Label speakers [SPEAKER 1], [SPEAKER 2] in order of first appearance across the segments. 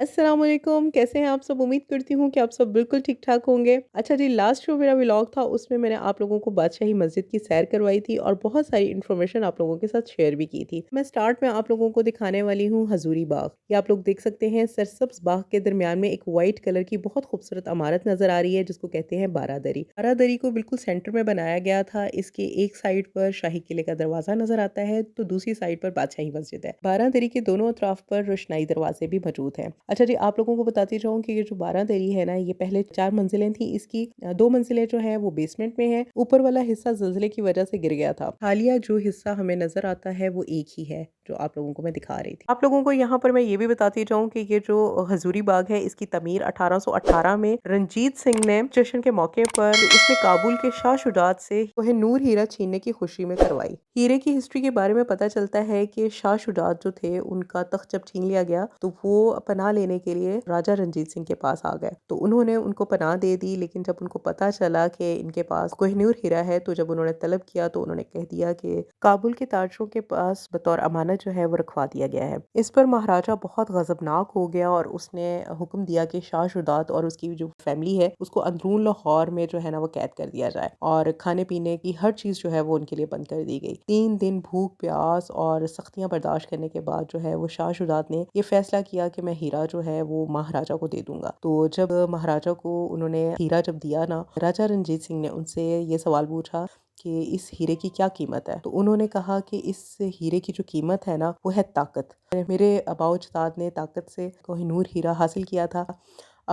[SPEAKER 1] अस्सलाम वालेकुम, कैसे हैं आप सब? उम्मीद करती हूँ कि आप सब बिल्कुल ठीक-ठाक होंगे। अच्छा जी, लास्ट जो मेरा व्लॉग था उसमें मैंने आप लोगों को बादशाही मस्जिद की सैर करवाई थी और बहुत सारी इन्फॉर्मेशन आप लोगों के साथ शेयर भी की थी। मैं स्टार्ट में आप लोगों को दिखाने वाली हूँ हज़ूरी बाग। ये आप लोग देख सकते हैं सरसब्ज़ बाग के दरमियान में एक व्हाइट कलर की बहुत खूबसूरत इमारत नज़र आ रही है जिसको कहते हैं बारादरी। बारादरी को बिल्कुल सेंटर में बनाया गया था। इसके एक साइड पर शाही किले का दरवाज़ा नज़र आता है तो दूसरी साइड पर बादशाही मस्जिद है। बारादरी के दोनों अतराफ पर रोशनाई दरवाजे भी मौजूद हैं। अच्छा जी, आप लोगों को बताती जाऊँ कि ये जो बारादरी है ना, ये पहले 4 मंजिलें थी इसकी 2 मंजिलें जो हैं वो बेसमेंट में हैं। ऊपर वाला हिस्सा ज़लज़ले की वजह से गिर गया था। हालिया जो हिस्सा हमें नज़र आता है वो एक ही है, जो आप लोगों को मैं दिखा रही थी। आप लोगों को यहाँ पर मैं ये भी बताती जाऊँ कि ये जो हज़ूरी बाग है इसकी तमीर 1818 में रंजीत सिंह ने जश्न के मौके पर उसने काबुल के शाह शुजात से कोहिनूर हीरा छीनने की खुशी में करवाई। हीरे की हिस्ट्री के बारे में पता चलता है कि शाह शुजात जो थे उनका तख्त जब छीन लिया गया तो वो पनाह लेने के लिए राजा रंजीत सिंह के पास आ गए। तो उन्होंने उनको पनाह दे दी, लेकिन जब उनको पता चला कि इनके पास कोहिनूर हीरा है तो जब उन्होंने तलब किया तो उन्होंने कह दिया कि काबुल के ताजरों के पास बतौर अमानत जो है वो रखवा दिया गया है। इस पर महाराजा बहुत गजबनाक हो गया और उसने हुक्म दिया कि शाह शुजात और उसकी जो फैमिली है उसको अंदरून लाहौर में जो है ना वो कैद कर दिया जाए और खाने पीने की हर चीज़ जो है वो उनके लिए बंद कर दी गई। 3 दिन भूख प्यास और सख्तियां बर्दाश्त करने के बाद जो है वो शाह शुजात ने ये फैसला किया कि मैं हीरा जो है वो महाराजा को दे दूंगा। तो जब महाराजा को उन्होंने हीरा जब दिया ना, राजा रंजीत सिंह ने उनसे ये सवाल पूछा कि इस हीरे की क्या कीमत है। तो उन्होंने कहा कि इस हीरे की जो कीमत है ना वो है ताकत। मेरे आबाओ अजदाद ने ताकत से कोहिनूर हीरा हासिल किया था,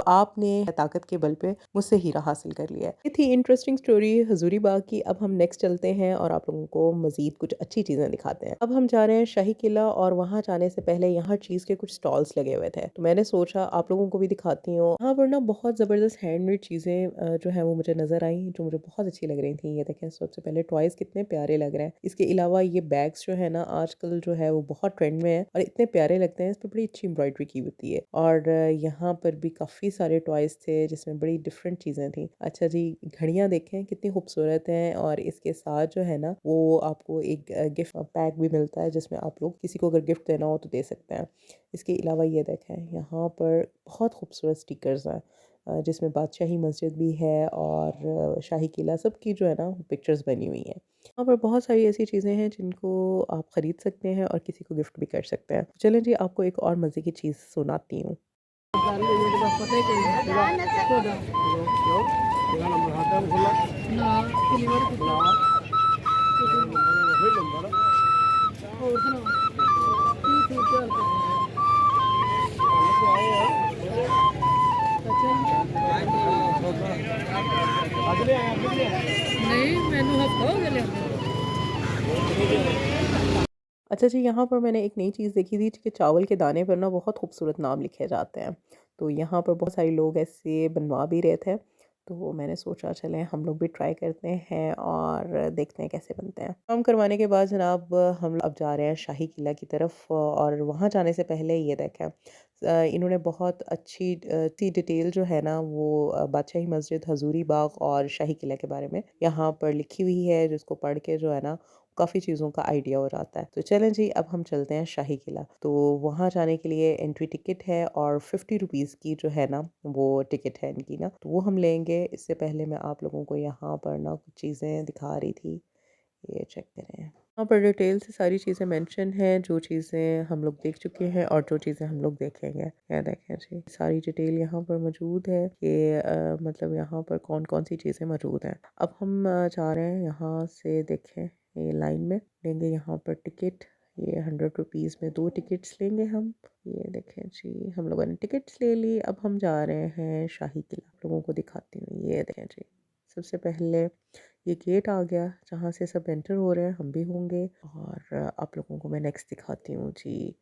[SPEAKER 1] आपने ताकत के बल पे मुझसे हीरा हासिल कर लिया है। ये थी इंटरेस्टिंग स्टोरी हजूरी बाग की। अब हम नेक्स्ट चलते हैं और आप लोगों को मजीद कुछ अच्छी चीज़ें दिखाते हैं। अब हम जा रहे हैं शाही किला और वहाँ जाने से पहले यहाँ चीज़ के कुछ स्टॉल्स लगे हुए थे, तो मैंने सोचा आप लोगों को भी दिखाती हूँ। यहाँ पर ना बहुत ज़बरदस्त हैंडमेड चीज़ें जो है वो मुझे नज़र आई, जो मुझे बहुत अच्छी लग रही थी। ये देखें, सबसे पहले टॉयज़ कितने प्यारे लग रहे हैं। इसके अलावा ये बैग्स जो है ना आजकल जो है वो बहुत ट्रेंड में है और इतने प्यारे लगते हैं। इस पर बड़ी अच्छी एम्ब्रॉयडरी की होती है और यहाँ पर भी काफ़ी सारे टॉयज़ थे जिसमें बड़ी डिफरेंट चीज़ें थी। अच्छा जी, घड़ियाँ देखें कितनी खूबसूरत हैं और इसके साथ जो है ना वो आपको एक गिफ्ट पैक भी मिलता है जिसमें आप लोग किसी को अगर गिफ्ट देना हो तो दे सकते हैं। इसके अलावा ये देखें, यहाँ पर बहुत खूबसूरत स्टिकर्स हैं जिसमें बादशाही मस्जिद भी है और शाही किला सब की जो है ना पिक्चर्स बनी हुई हैं। यहाँ पर बहुत सारी ऐसी चीज़ें हैं जिनको आप ख़रीद सकते हैं और किसी को गिफ्ट भी कर सकते हैं। चलें जी, आपको एक और मज़े की चीज़ सुनाती हूँ।
[SPEAKER 2] नहीं मैनू हफ्ता हो गया लिਆਂਦੇ
[SPEAKER 1] अच्छा जी, यहाँ पर मैंने एक नई चीज़ देखी थी कि चावल के दाने पर ना बहुत खूबसूरत नाम लिखे जाते हैं। तो यहाँ पर बहुत सारे लोग ऐसे बनवा भी रहे थे। तो मैंने सोचा चलें हम लोग भी ट्राई करते हैं और देखते हैं कैसे बनते हैं। काम करवाने के बाद जनाब हम अब जा रहे हैं शाही किला की तरफ और वहाँ जाने से पहले ये देखें, इन्होंने बहुत अच्छी सी डिटेल जो है ना वो बादशाही मस्जिद, हजूरी बाग और शाही किला के बारे में यहाँ पर लिखी हुई है, जिसको पढ़ के जो है ना काफ़ी चीज़ों का आइडिया हो जाता है। तो चलें जी, अब हम चलते हैं शाही किला। तो वहाँ जाने के लिए एंट्री टिकट है और 50 रुपीज़ की जो है ना वो टिकट है इनकी ना, तो वो हम लेंगे। इससे पहले मैं आप लोगों को यहाँ पर ना कुछ चीज़ें दिखा रही थी, ये चेक करें। यहाँ पर डिटेल से सारी चीज़ें मेंशन हैं, जो चीज़ें हम लोग देख चुके हैं और जो चीज़ें हम लोग देखेंगे। ये देखें जी, सारी डिटेल यहाँ पर मौजूद है कि मतलब यहाँ पर कौन-कौन सी चीज़ें मौजूद हैं। अब हम जा रहे हैं यहाँ से, देखें ये लाइन में लेंगे यहाँ पर टिकट। ये 100 रुपीज़ में 2 टिकट्स लेंगे हम। ये देखें जी, हम लोगों ने टिकट्स ले ली। अब हम जा रहे हैं शाही किला। आप लोगों को दिखाती हूँ, ये देखें जी। सबसे पहले ये गेट आ गया जहाँ से सब एंटर हो रहे हैं, हम भी होंगे और आप लोगों को मैं नेक्स्ट दिखाती हूँ जी।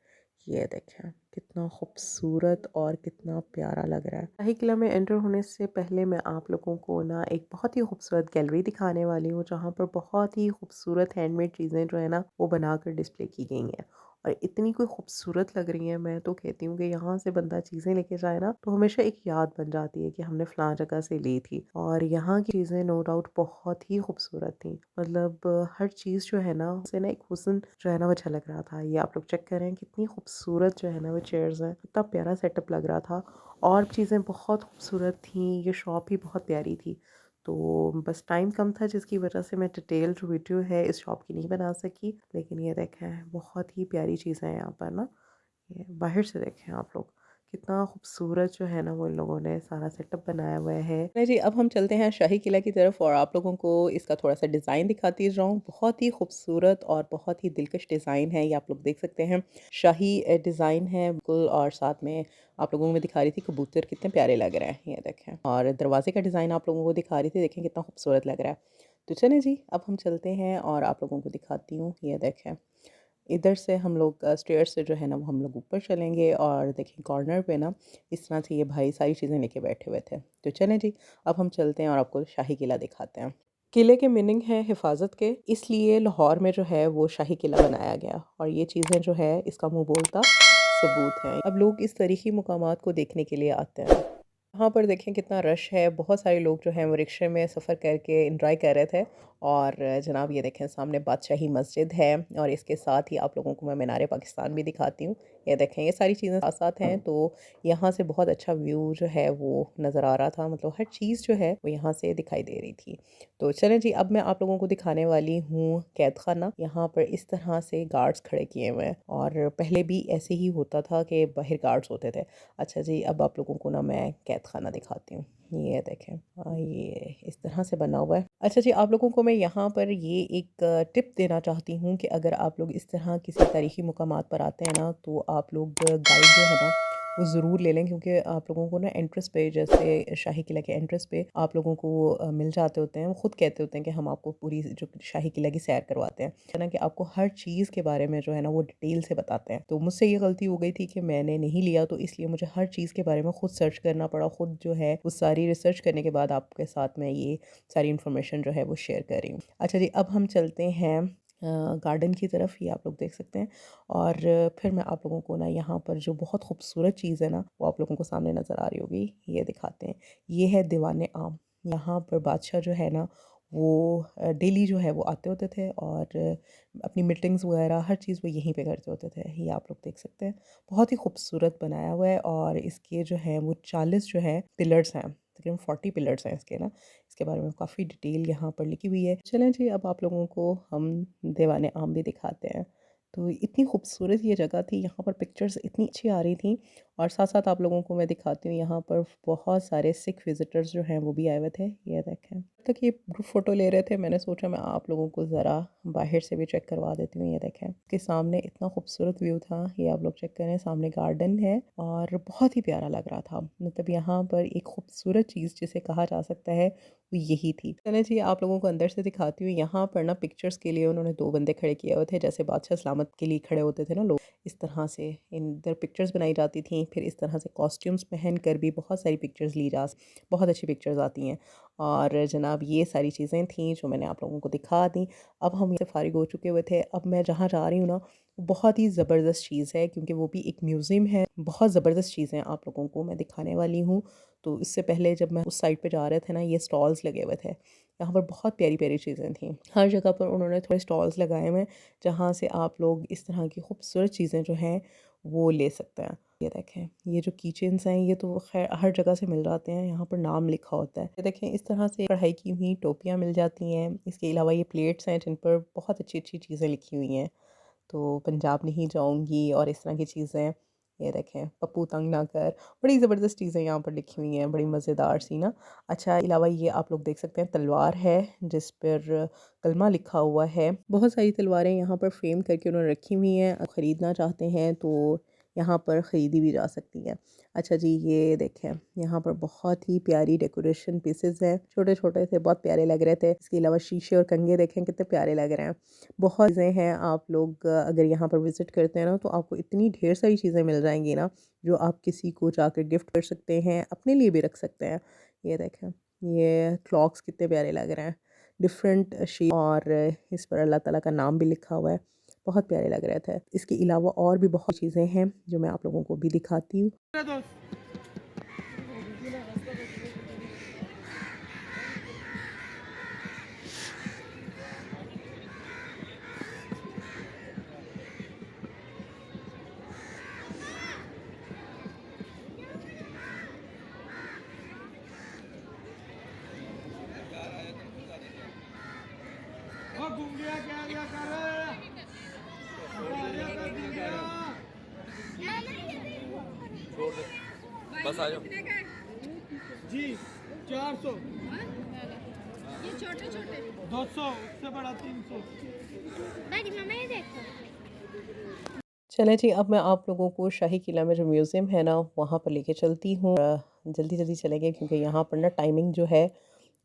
[SPEAKER 1] ये देखें कितना खूबसूरत और कितना प्यारा लग रहा है। शाही किला में एंटर होने से पहले मैं आप लोगों को ना एक बहुत ही खूबसूरत गैलरी दिखाने वाली हूँ, जहाँ पर बहुत ही खूबसूरत हैंडमेड चीज़ें जो है ना वो बनाकर डिस्प्ले की गई हैं और इतनी कोई खूबसूरत लग रही हैं। मैं तो कहती हूँ कि यहाँ से बंदा चीज़ें लेके जाए ना तो हमेशा एक याद बन जाती है कि हमने फ़लाँ जगह से ली थी। और यहाँ की चीज़ें नो डाउट बहुत ही खूबसूरत थी। मतलब हर चीज़ जो है ना उससे ना एक हुस्न जो है ना वो झलक रहा था। ये आप लोग चेक करें कितनी खूबसूरत जो है ना वो चेयर्स हैं। कितना प्यारा सेटअप लग रहा था और चीज़ें बहुत खूबसूरत थीं। ये शॉप भी बहुत प्यारी थी। तो बस टाइम कम था जिसकी वजह से मैं डिटेल्ड वीडियो है इस शॉप की नहीं बना सकी। लेकिन ये देखें बहुत ही प्यारी चीज़ें हैं यहाँ पर ना। ये बाहर से देखें आप लोग कितना खूबसूरत जो है ना वो इन लोगों ने सारा सेटअप बनाया हुआ है। नहीं जी, अब हम चलते हैं शाही किला की तरफ और आप लोगों को इसका थोड़ा-सा डिज़ाइन दिखाती जाऊँ। बहुत ही खूबसूरत और बहुत ही दिलकश डिज़ाइन है, ये आप लोग देख सकते हैं। शाही डिज़ाइन है बिल्कुल और साथ में आप लोगों को मैं दिखा रही थी कबूतर कितने प्यारे लग रहे हैं, ये देखें। और दरवाज़े का डिज़ाइन आप लोगों को दिखा रही थी, देखें कितना खूबसूरत लग रहा है। तो चलें जी, अब हम चलते हैं और आप लोगों को दिखाती हूँ, ये देखें। इधर से हम लोग स्टेयर से जो है ना वो हम लोग ऊपर चलेंगे और देखिए कॉर्नर पे ना इस तरह से ये भाई सारी चीज़ें लेके बैठे हुए थे। तो चलें जी, अब हम चलते हैं और आपको शाही किला दिखाते हैं। किले के मीनिंग है हिफाजत के, इसलिए लाहौर में जो है वो शाही किला बनाया गया और ये चीज़ें जो है इसका मुँह बोलता सबूत है। अब लोग इस तारीखी मुकामात को देखने के लिए आते हैं। यहाँ पर देखें कितना रश है, बहुत सारे लोग जो हैं वो रिक्शे में सफ़र करके एन्जॉय कर रहे थे। और जनाब ये देखें सामने बादशाही मस्जिद है और इसके साथ ही आप लोगों को मैं मीनार पाकिस्तान भी दिखाती हूँ। ये देखें ये सारी चीज़ें साथ-साथ हैं तो यहाँ से बहुत अच्छा व्यू जो है वो नज़र आ रहा था। मतलब हर चीज़ जो है वो यहाँ से दिखाई दे रही थी। तो चलें जी, अब मैं आप लोगों को दिखाने वाली हूँ कैद खाना। यहाँ पर इस तरह से गार्ड्स खड़े किए हुए हैं और पहले भी ऐसे ही होता था कि बाहर गार्ड्स होते थे। अच्छा जी, अब आप लोगों को ना मैं कैद खाना दिखाती हूँ। ये देखें ये इस तरह से बना हुआ है। अच्छा जी, आप लोगों को मैं यहाँ पर ये एक टिप देना चाहती हूँ कि अगर आप लोग इस तरह किसी तारीख़ी मुकामात पर आते हैं ना तो आप लोग गाइड जो है ना वो ज़रूर ले लें, क्योंकि आप लोगों को ना एंट्रेंस पे जैसे शाही किला के एंट्रेंस पे आप लोगों को मिल जाते होते हैं। वो खुद कहते होते हैं कि हम आपको पूरी जो शाही किला की सैर करवाते हैं। है ना कि आपको हर चीज़ के बारे में जो है ना वो डिटेल से बताते हैं। तो मुझसे ये गलती हो गई थी कि मैंने नहीं लिया, तो इसलिए मुझे हर चीज़ के बारे में खुद सर्च करना पड़ा। खुद जो है वो सारी रिसर्च करने के बाद आपके साथ मैं ये सारी इन्फॉर्मेशन जो है वो शेयर कर रही हूँ। अच्छा जी, अब हम चलते हैं गार्डन की तरफ, ये आप लोग देख सकते हैं। और फिर मैं आप लोगों को ना यहाँ पर जो बहुत खूबसूरत चीज़ है ना वो आप लोगों को सामने नज़र आ रही होगी, ये दिखाते हैं। ये है दीवाने आम। यहाँ पर बादशाह जो है ना वो डेली जो है वो आते होते थे और अपनी मीटिंग्स वगैरह हर चीज़ वो यहीं पे करते होते थे। ये आप लोग देख सकते हैं। बहुत ही खूबसूरत बनाया हुआ है और इसके जो है वो 40 जो है पिलर्स हैं। तकरीबन 40 पिलर्स हैं इसके ना। इसके बारे में काफ़ी डिटेल यहाँ पर लिखी हुई है। चलें जी, अब आप लोगों को हम दीवाने आम भी दिखाते हैं। तो इतनी खूबसूरत ये जगह थी, यहाँ पर पिक्चर्स इतनी अच्छी आ रही थी और साथ-साथ आप लोगों को मैं दिखाती हूँ यहाँ पर बहुत सारे सिख विज़िटर्स जो हैं वो भी आए हुए थे। ये देखें। तक ये ग्रुप फ़ोटो ले रहे थे, मैंने सोचा मैं आप लोगों को ज़रा बाहर से भी चेक करवा देती हूँ। ये देखें, इसके सामने इतना खूबसूरत व्यू था, ये आप लोग चेक करें। सामने गार्डन है और बहुत ही प्यारा लग रहा था। मतलब यहाँ पर एक खूबसूरत चीज़ जिसे कहा जा सकता है वो यही थी। चलें जी, आप लोगों को अंदर से दिखाती हूँ। यहाँ पर ना पिक्चर्स के लिए उन्होंने 2 बंदे खड़े किए हुए थे, जैसे बादशाह सलामत के लिए खड़े होते थे ना लोग, इस तरह से इधर पिक्चर्स बनाई जाती थी। फिर इस तरह से कॉस्ट्यूम्स पहन कर भी बहुत सारी पिक्चर्स ली जा बहुत अच्छी पिक्चर्स आती हैं। और जनाब ये सारी चीज़ें थीं जो मैंने आप लोगों को दिखा दी। अब हम यहाँ से फ़ारिग हो चुके हुए थे। अब मैं जहाँ जा रही हूँ ना, बहुत ही ज़बरदस्त चीज़ है क्योंकि वो भी एक म्यूज़ियम है। बहुत ज़बरदस्त चीज़ें आप लोगों को मैं दिखाने वाली हूँ। तो इससे पहले जब मैं उस साइड पे जा रहे थे ना, ये स्टॉल्स लगे हुए थे। यहाँ पर बहुत प्यारी-प्यारी चीज़ें थीं। हर जगह पर उन्होंने थोड़े स्टॉल्स लगाए हुए हैं, जहाँ से आप लोग इस तरह की खूबसूरत चीज़ें जो हैं, वो ले सकते हैं। ये देखें, ये जो कीचेन्स हैं, ये तो ख़ैर हर जगह से मिल जाते हैं, यहाँ पर नाम लिखा होता है। ये देखें, इस तरह से कढ़ाई की हुई टोपियाँ मिल जाती हैं। इसके अलावा ये प्लेट्स हैं, जिन पर बहुत अच्छी-अच्छी चीज़ें लिखी हुई हैं। तो पंजाब नहीं जाऊँगी और इस तरह की चीज़ें। ये देखें, पप्पू तंग ना कर, बड़ी ज़बरदस्त चीज़ें यहाँ पर लिखी हुई हैं, बड़ी मज़ेदार सी ना। अच्छा, अलावा ये आप लोग देख सकते हैं तलवार है जिस पर कलमा लिखा हुआ है। बहुत सारी तलवारें यहाँ पर फ्रेम करके उन्होंने रखी हुई हैं। ख़रीदना चाहते हैं तो यहाँ पर ख़रीदी भी जा सकती है। अच्छा जी, ये देखें, यहाँ पर बहुत ही प्यारी डेकोरेशन पीसेज़ हैं, छोटे-छोटे से बहुत प्यारे लग रहे थे। इसके अलावा शीशे और कंघे देखें कितने प्यारे लग रहे हैं। बहुत चीज़ें हैं, आप लोग अगर यहाँ पर विज़िट करते हैं ना तो आपको इतनी ढेर सारी चीज़ें मिल जाएँगी ना, जो आप किसी को जाकर गिफ्ट कर सकते हैं, अपने लिए भी रख सकते हैं। ये देखें, ये क्लॉक्स कितने प्यारे लग रहे हैं, डिफ़रेंट शेप और इस पर अल्लाह ताला का नाम भी लिखा हुआ है। बहुत प्यारे लग रहे थे। इसके अलावा और भी बहुत चीज़ें हैं जो मैं आप लोगों को भी दिखाती हूँ।
[SPEAKER 3] बस आ जाओ
[SPEAKER 2] जी 400 ये छोटे छोटे 200 उससे बड़ा 300 मम्मा ये देखो।
[SPEAKER 1] चलें जी, अब मैं आप लोगों को शाही किला में जो म्यूज़ियम है ना, वहाँ पर लेके चलती हूँ। जल्दी-जल्दी चलेंगे क्योंकि यहाँ पर ना टाइमिंग जो है,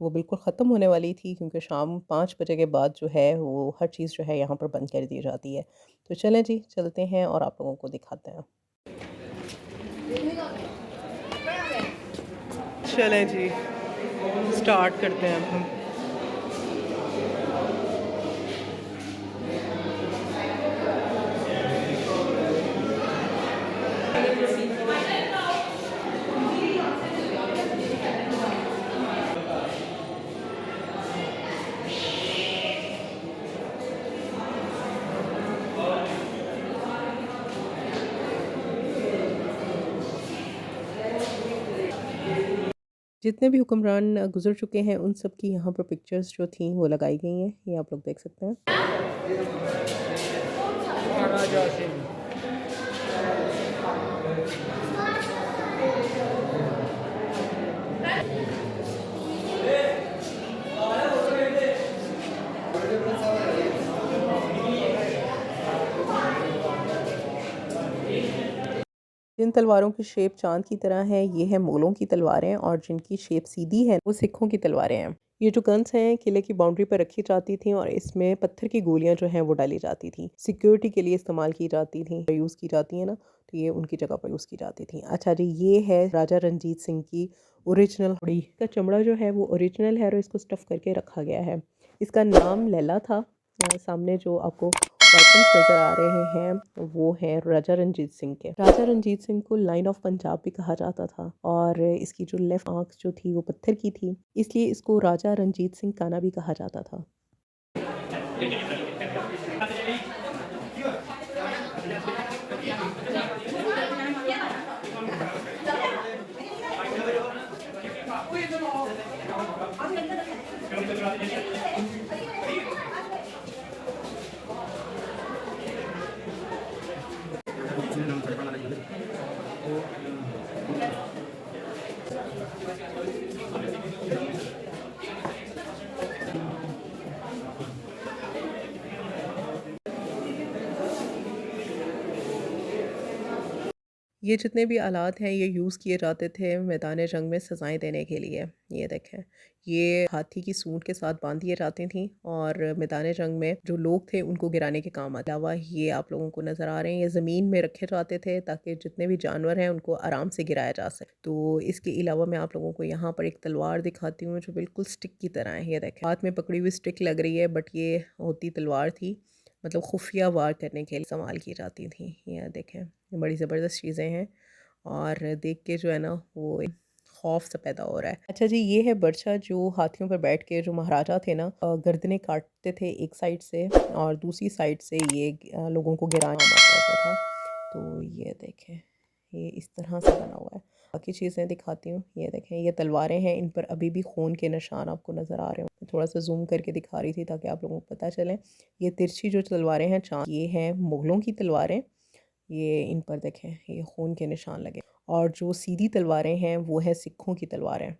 [SPEAKER 1] वो बिल्कुल ख़त्म होने वाली थी क्योंकि शाम 5 बजे के बाद जो है, वो हर चीज़ जो है यहाँ पर बंद कर दी जाती है। तो चलें जी, चलते हैं और आप लोगों को दिखाते हैं। चलें जी, स्टार्ट करते हैं अब हम। जितने भी हुक्मरान गुज़र चुके हैं, उन सब की यहाँ पर पिक्चर्स जो थी वो लगाई गई हैं। ये आप लोग देख सकते हैं। जिन तलवारों की शेप चाँद की तरह है, ये है मुग़लों की तलवारें, और जिनकी शेप सीधी है, वो सिखों की तलवारें हैं। ये जो गन्स हैं, किले की बाउंड्री पर रखी जाती थीं और इसमें पत्थर की गोलियाँ जो हैं, वो डाली जाती थीं। सिक्योरिटी के लिए इस्तेमाल की जाती थीं, यूज़ की जाती हैं ना, तो ये उनकी जगह पर यूज़ की जाती थीं। अच्छा जी, ये है राजा रणजीत सिंह की ओरिजिनल घोड़ी। इसका चमड़ा जो है, वो ओरिजिनल है और इसको स्टफ़ करके रखा गया है। इसका नाम लैला था। सामने जो आपको वेपन्स नज़र आ रहे हैं, वो हैं राजा रंजीत सिंह के। राजा रंजीत सिंह को लाइन ऑफ पंजाब भी कहा जाता था, और इसकी जो लेफ्ट आंख जो थी वो पत्थर की थी, इसलिए इसको राजा रंजीत सिंह काना भी कहा जाता था। ये जितने भी आलात हैं, ये यूज़ किए जाते थे मैदान जंग में सज़ाएँ देने के लिए। ये देखें, ये हाथी की सूंड के साथ बांध दिए जाती थीं और मैदान जंग में जो लोग थे उनको गिराने के काम आते। अलावा ये आप लोगों को नज़र आ रहे हैं, ये ज़मीन में रखे जाते थे ताकि जितने भी जानवर हैं उनको आराम से गिराया जा सके। तो इसके अलावा मैं आप लोगों को यहाँ पर एक तलवार दिखाती हूँ जो बिल्कुल स्टिक की तरह है। ये देखें, हाथ में पकड़ी हुई स्टिक लग रही है, बट ये होती तलवार थी, मतलब खुफिया वार करने के लिए इस्तेमाल की जाती थी। ये देखें, ये बड़ी ज़बरदस्त चीज़ें हैं और देख के जो है ना, वो एक खौफ सा पैदा हो रहा है। अच्छा जी, ये है बर्छा जो हाथियों पर बैठ के जो महाराजा थे ना, गर्दनें काटते थे एक साइड से, और दूसरी साइड से ये लोगों को गिराना होता था। तो ये देखें, ये इस तरह से बना हुआ है। बाकी चीज़ें दिखाती हूँ। ये देखें, ये तलवारें हैं, इन पर अभी भी खून के निशान आपको नज़र आ रहे हो। थोड़ा सा जूम करके दिखा रही थी ताकि आप लोगों को पता चले। ये तिरछी जो तलवारें हैं चाँद, ये हैं मुग़लों की तलवारें। ये इन पर देखें, ये खून के निशान लगे, और जो सीधी तलवारें हैं वो है सिखों की तलवारें।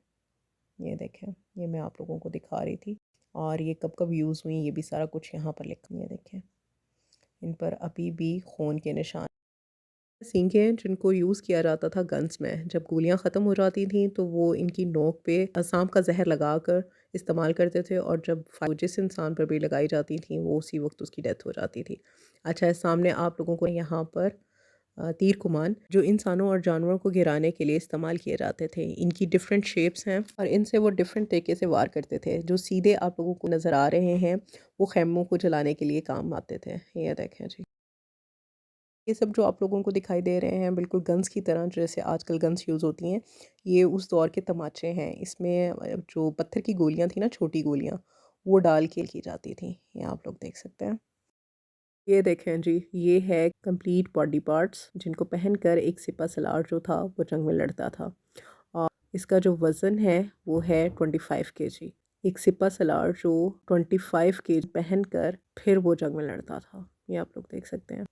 [SPEAKER 1] ये देखें, ये मैं आप लोगों को दिखा रही थी, और ये कब कब यूज़ हुई ये भी सारा कुछ यहाँ पर लिखा। ये देखें, इन पर अभी भी खून के निशान। सींगें जिनको यूज़ किया जाता था गन्स में, जब गोलियां ख़त्म हो जाती थीं तो वो इनकी नोक पे सांप का जहर लगाकर इस्तेमाल करते थे, और जब जिस इंसान पर भी लगाई जाती थी वो उसी वक्त उसकी डेथ हो जाती थी। अच्छा, सामने आप लोगों को यहाँ पर तीर कमान जो इंसानों और जानवरों को गिराने के लिए इस्तेमाल किए जाते थे। इनकी डिफरेंट शेप्स हैं और इनसे वो डिफरेंट तरीके से वार करते थे। जो सीधे आप लोगों को नज़र आ रहे हैं वो खैमों को जलाने के लिए काम आते थे। ये देखें जी, ये सब जो आप लोगों को दिखाई दे रहे हैं बिल्कुल गन्स की तरह, जैसे आजकल गन्स यूज़ होती हैं, ये उस दौर के तमाचे हैं। इसमें जो पत्थर की गोलियां थी ना, छोटी गोलियां, वो डाल के की जाती थी। ये आप लोग देख सकते हैं। ये देखें जी, ये है कंप्लीट बॉडी पार्ट्स जिनको पहनकर एक सिपा सलार जो था वो जंग में लड़ता था। और इसका जो वज़न है वो है 25 केजी। एक सिपा सलार जो 25 केजी पहनकर फिर वो जंग में लड़ता था। ये आप लोग देख सकते हैं।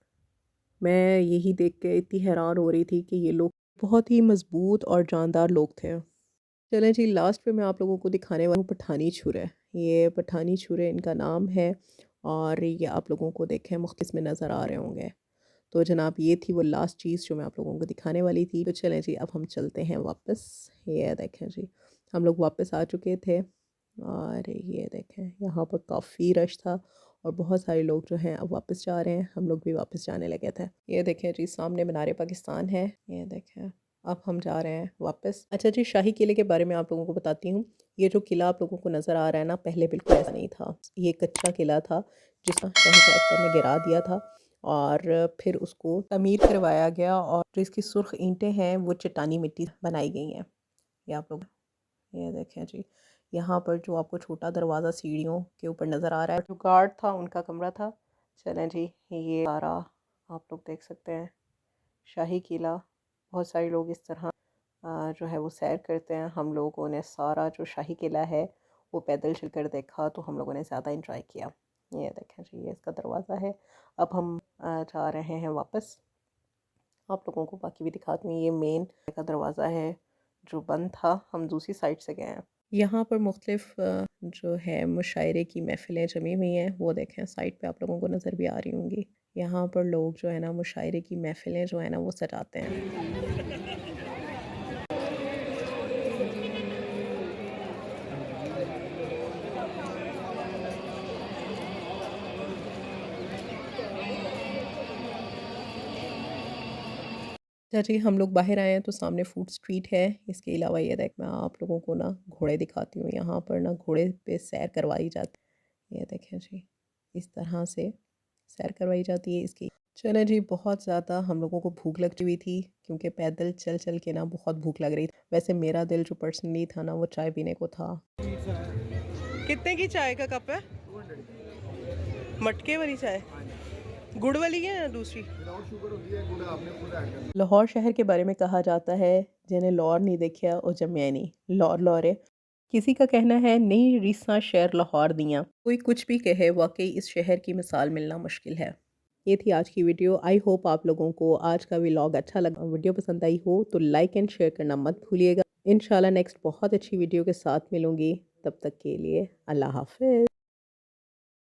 [SPEAKER 1] मैं यही देख के इतनी हैरान हो रही थी कि ये लोग बहुत ही मज़बूत और जानदार लोग थे। चलें जी, लास्ट पे मैं आप लोगों को दिखाने वाली हूँ पठानी छुरे। ये पठानी छुरे इनका नाम है और ये आप लोगों को देखें मुख्तलिफ में नज़र आ रहे होंगे। तो जनाब ये थी वो लास्ट चीज़ जो मैं आप लोगों को दिखाने वाली थी। तो चलें जी, अब हम चलते हैं वापस। ये देखें जी, हम लोग वापस आ चुके थे और ये देखें यहाँ पर काफ़ी रश था और बहुत सारे लोग जो हैं अब वापस जा रहे हैं। हम लोग भी वापस जाने लगे थे। ये देखें जी, सामने मीनार पाकिस्तान है। ये देखें, अब हम जा रहे हैं वापस। अच्छा जी, शाही किले के बारे में आप लोगों को बताती हूँ। ये जो किला आप लोगों को नज़र आ रहा है ना, पहले बिल्कुल ऐसा नहीं था। ये कच्चा किला था जिसका शहंशाह अकबर ने गिरा दिया था और फिर उसको तमीर करवाया गया और जो इसकी सुर्ख ईंटें हैं वो चट्टानी मिट्टी बनाई गई हैं। ये आप लोग ये देखें जी, यहाँ पर जो आपको छोटा दरवाज़ा सीढ़ियों के ऊपर नज़र आ रहा है, जो गार्ड था उनका कमरा था। चलें जी, ये सारा आप लोग देख सकते हैं शाही किला। बहुत सारे लोग इस तरह जो है वो सैर करते हैं। हम लोगों ने सारा जो शाही किला है वो पैदल चलकर देखा, तो हम लोगों ने ज़्यादा इंजॉय किया। ये देखें जी, ये इसका दरवाज़ा है। अब हम जा रहे हैं वापस। आप लोगों को बाकी भी दिखाती हूँ। ये मेन का दरवाज़ा है जो बंद था, हम दूसरी साइड से गए हैं। यहाँ पर मुख्तलिफ जो है मुशायरे की महफ़िलें जमी हुई हैं, वो देखें साइड पे आप लोगों को नज़र भी आ रही होंगी। यहाँ पर लोग जो है ना मुशायरे की महफ़िलें जो है ना वो सजाते हैं। अच्छा जी, हम लोग बाहर आए हैं तो सामने फूड स्ट्रीट है। इसके अलावा ये देख, मैं आप लोगों को ना घोड़े दिखाती हूँ। यहाँ पर ना घोड़े पे सैर करवाई जाती है। ये देखें जी, इस तरह से सैर करवाई जाती है इसकी। चलें जी, बहुत ज़्यादा हम लोगों को भूख लगी हुई थी क्योंकि पैदल चल चल के ना बहुत भूख लग रही थी। वैसे मेरा दिल जो पर्सनली था ना वो चाय पीने को था। कितने की चाय का कप है? मटके वाली चाय, गुड़ वाली है या दूसरी? लाहौर शहर के बारे में कहा जाता है, जिन्हें लौर नहीं देखा और जम्या नहीं, लौर लौरे। किसी का कहना है नई रीसा शहर लाहौर दियाँ। कोई कुछ भी कहे, वाकई इस शहर की मिसाल मिलना मुश्किल है। ये थी आज की वीडियो। आई होप आप लोगों को आज का व्लॉग अच्छा लगा। वीडियो पसंद आई हो तो लाइक एंड शेयर करना मत भूलिएगा। इंशाल्लाह नेक्स्ट बहुत अच्छी वीडियो के साथ मिलूंगी। तब तक के लिए अल्लाह हाफिज़।